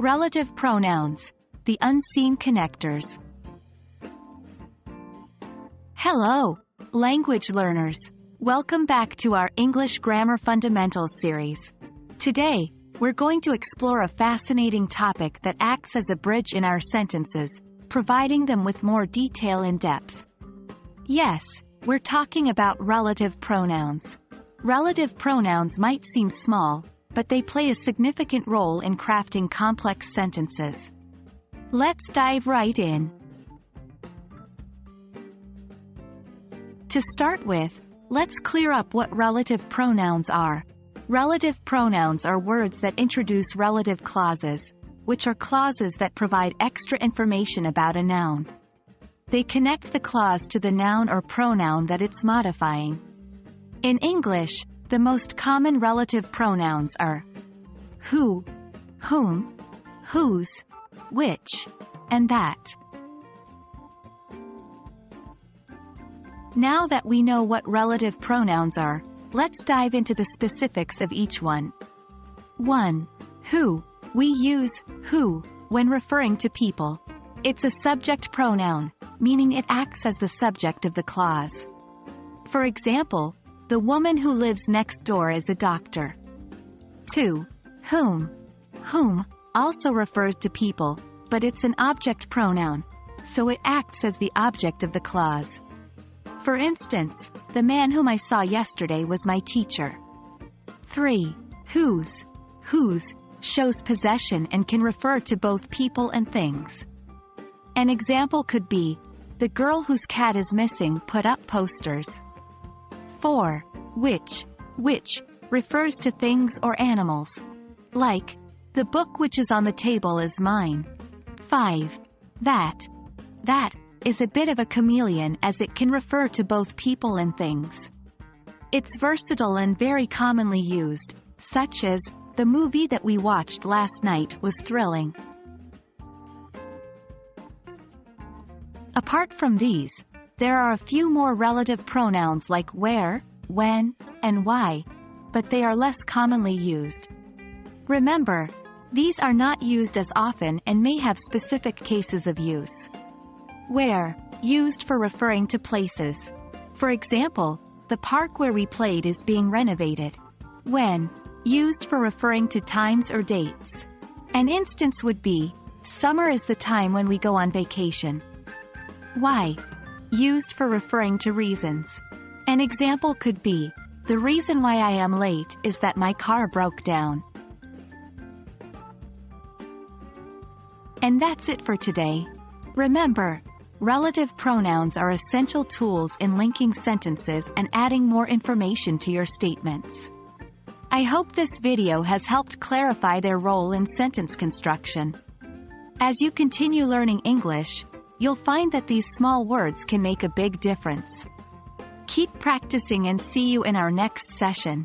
Relative pronouns, the unseen connectors. Hello, language learners. Welcome back to our English Grammar Fundamentals series. Today, we're going to explore a fascinating topic that acts as a bridge in our sentences, providing them with more detail and depth. Yes, we're talking about relative pronouns. Relative pronouns might seem small, but they play a significant role in crafting complex sentences. Let's dive right in. To start with, let's clear up what relative pronouns are. Relative pronouns are words that introduce relative clauses, which are clauses that provide extra information about a noun. They connect the clause to the noun or pronoun that it's modifying. In English, the most common relative pronouns are who, whom, whose, which, and that. Now that we know what relative pronouns are, let's dive into the specifics of each one. 1. Who. We use who when referring to people. It's a subject pronoun, meaning it acts as the subject of the clause. For example, the woman who lives next door is a doctor. 2. Whom. Whom also refers to people, but it's an object pronoun, so it acts as the object of the clause. For instance, the man whom I saw yesterday was my teacher. 3. Whose. Whose shows possession and can refer to both people and things. An example could be, the girl whose cat is missing put up posters. 4. Which refers to things or animals. Like, the book which is on the table is mine. 5. That is a bit of a chameleon as it can refer to both people and things. It's versatile and very commonly used, such as, the movie that we watched last night was thrilling. Apart from these, there are a few more relative pronouns like where, when, and why, but they are less commonly used. Remember, these are not used as often and may have specific cases of use. Where, used for referring to places. For example, the park where we played is being renovated. When, used for referring to times or dates. An instance would be, summer is the time when we go on vacation. Why, used for referring to reasons. An example could be, the reason why I am late is that my car broke down. And that's it for today. Remember, relative pronouns are essential tools in linking sentences and adding more information to your statements. I hope this video has helped clarify their role in sentence construction. As you continue learning English, you'll find that these small words can make a big difference. Keep practicing and see you in our next session.